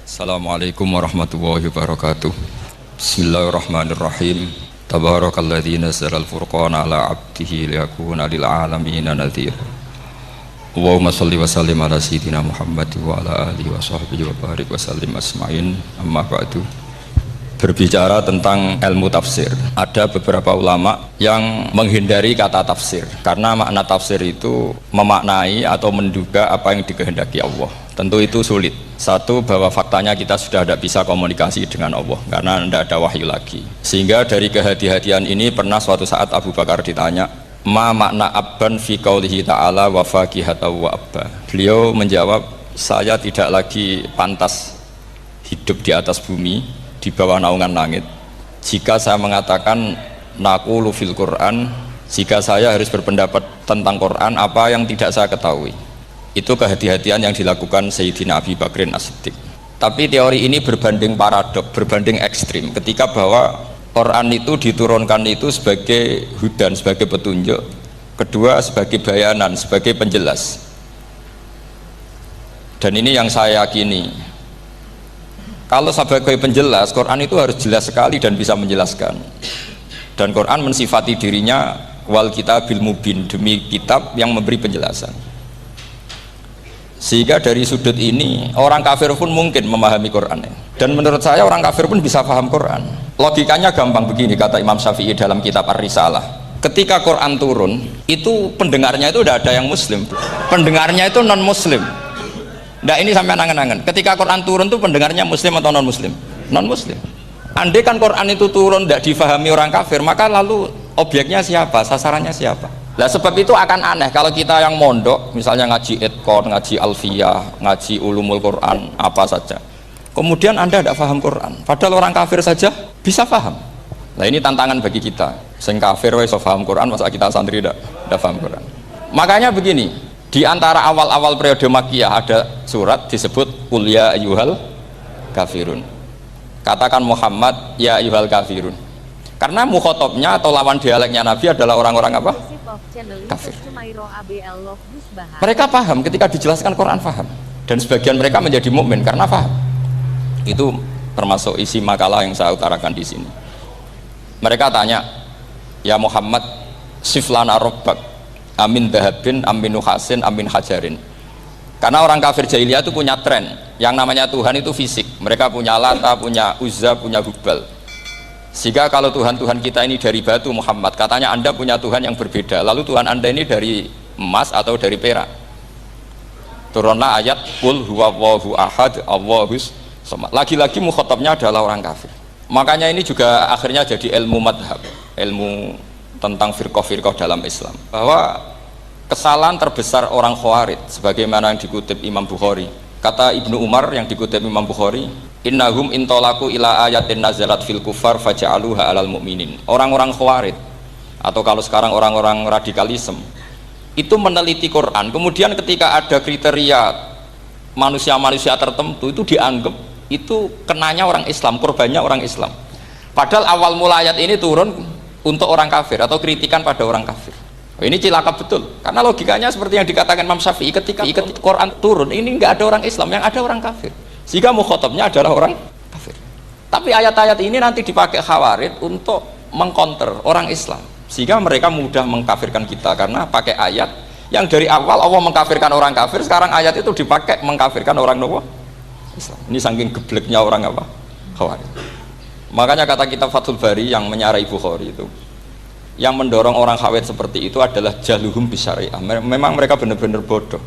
Assalamualaikum warahmatullahi wabarakatuh. Bismillahirrahmanirrahim. Tabarakalladzi nazzala al-furqana ala 'abdihi liyakuna lil 'alamina nadhira. Allahumma shalli wa sallim ala sayyidina Muhammad wa ala alihi wa sahbihi wa barik wa sallim asma'in. Amma ba'du. Berbicara tentang ilmu tafsir, ada beberapa ulama yang menghindari kata tafsir karena makna tafsir itu memaknai atau menduga apa yang dikehendaki Allah. Tentu itu sulit. Satu, bahwa faktanya kita sudah tidak bisa komunikasi dengan Allah karena tidak ada wahyu lagi. Sehingga dari kehati-hatian ini pernah suatu saat Abu Bakar ditanya, ma makna abban fi qaulihi ta'ala wa faqihata wa abba. Beliau menjawab, saya tidak lagi pantas hidup di atas bumi, di bawah naungan langit, jika saya mengatakan naqulu fil Quran, jika saya harus berpendapat tentang Quran apa yang tidak saya ketahui. Itu kehati-hatian yang dilakukan Sayyidina Abi Bakrin As-Siddiq. Tapi teori ini berbanding paradok, berbanding ekstrim, ketika bahwa Quran itu diturunkan itu sebagai hudan, sebagai petunjuk, kedua sebagai bayanan, sebagai penjelas. Dan ini yang saya yakini, kalau sebagai penjelas, Quran itu harus jelas sekali dan bisa menjelaskan. Dan Quran mensifati dirinya wal kitabil mubin, demi kitab yang memberi penjelasan. Sehingga dari sudut ini orang kafir pun mungkin memahami Quran. Dan menurut saya orang kafir pun bisa paham Quran. Logikanya gampang begini, kata Imam Syafi'i dalam kitab Ar-Risalah. Ketika Quran turun, itu pendengarnya itu tidak ada yang muslim. Pendengarnya itu non muslim. Nah ini sampai angan-angan, ketika Quran turun itu pendengarnya muslim atau non muslim? Non muslim. Andai kan Quran itu turun tidak difahami orang kafir, maka lalu objeknya siapa, sasarannya siapa? Nah sebab itu akan aneh kalau kita yang mondok, misalnya ngaji Edkon, ngaji Alfiyah, ngaji Ulumul Quran, apa saja, kemudian anda tidak paham Quran, padahal orang kafir saja bisa paham. Nah ini tantangan bagi kita, sing kafir wis paham Quran, masa kita santri tidak paham Quran. Makanya begini, di antara awal-awal periode Makkiyah ada surat disebut Qul ya ayyuhal kafirun. Katakan Muhammad ya ayyuhal kafirun. Karena mukhotabnya atau lawan dialeknya Nabi adalah orang-orang apa? Kafir. Mereka paham ketika dijelaskan Quran, paham. Dan sebagian mereka menjadi mukmin karena paham. Itu termasuk isi makalah yang saya utarakan di sini. Mereka tanya, ya Muhammad, siflana robbak, amin dahabin, amin nuhasin, amin hajarin. Karena orang kafir jahiliyah itu punya tren, yang namanya Tuhan itu fisik. Mereka punya Lata, punya Uzza, punya Hubal. Sehingga kalau Tuhan-Tuhan kita ini dari batu, Muhammad, katanya anda punya Tuhan yang berbeda, lalu Tuhan anda ini dari emas atau dari perak. Turunlah ayat Qul huwallahu ahad Allahus samad. Lagi-lagi mukhatabnya adalah orang kafir. Makanya ini juga akhirnya jadi ilmu madhab, ilmu tentang firqah-firqah dalam Islam, bahwa kesalahan terbesar orang Khawarij sebagaimana yang dikutip Imam Bukhari, kata Ibnu Umar yang dikutip Imam Bukhari, innahum intolaku ila ayatin nazalat fil kufar faja'aluha alal mu'minin. Orang-orang Khawarij atau kalau sekarang orang-orang radikalisme itu meneliti Quran, kemudian ketika ada kriteria manusia-manusia tertentu itu dianggap itu kenanya orang Islam, korbannya orang Islam, padahal awal mula ayat ini turun untuk orang kafir atau kritikan pada orang kafir. Ini cilaka betul, karena logikanya seperti yang dikatakan Imam Syafi'i, ketika Quran turun ini nggak ada orang Islam, yang ada orang kafir, sehingga mukhatabnya adalah orang kafir. Tapi ayat-ayat ini nanti dipakai Khawarij untuk mengcounter orang Islam, sehingga mereka mudah mengkafirkan kita karena pakai ayat yang dari awal Allah mengkafirkan orang kafir, sekarang ayat itu dipakai mengkafirkan orang Islam. Ini saking gebleknya orang apa? Khawarij. Makanya kata kitab Fathul Bari yang menyarai Bukhari itu, yang mendorong orang Khawarij seperti itu adalah jahluhum bisyariah. Memang mereka benar-benar bodoh.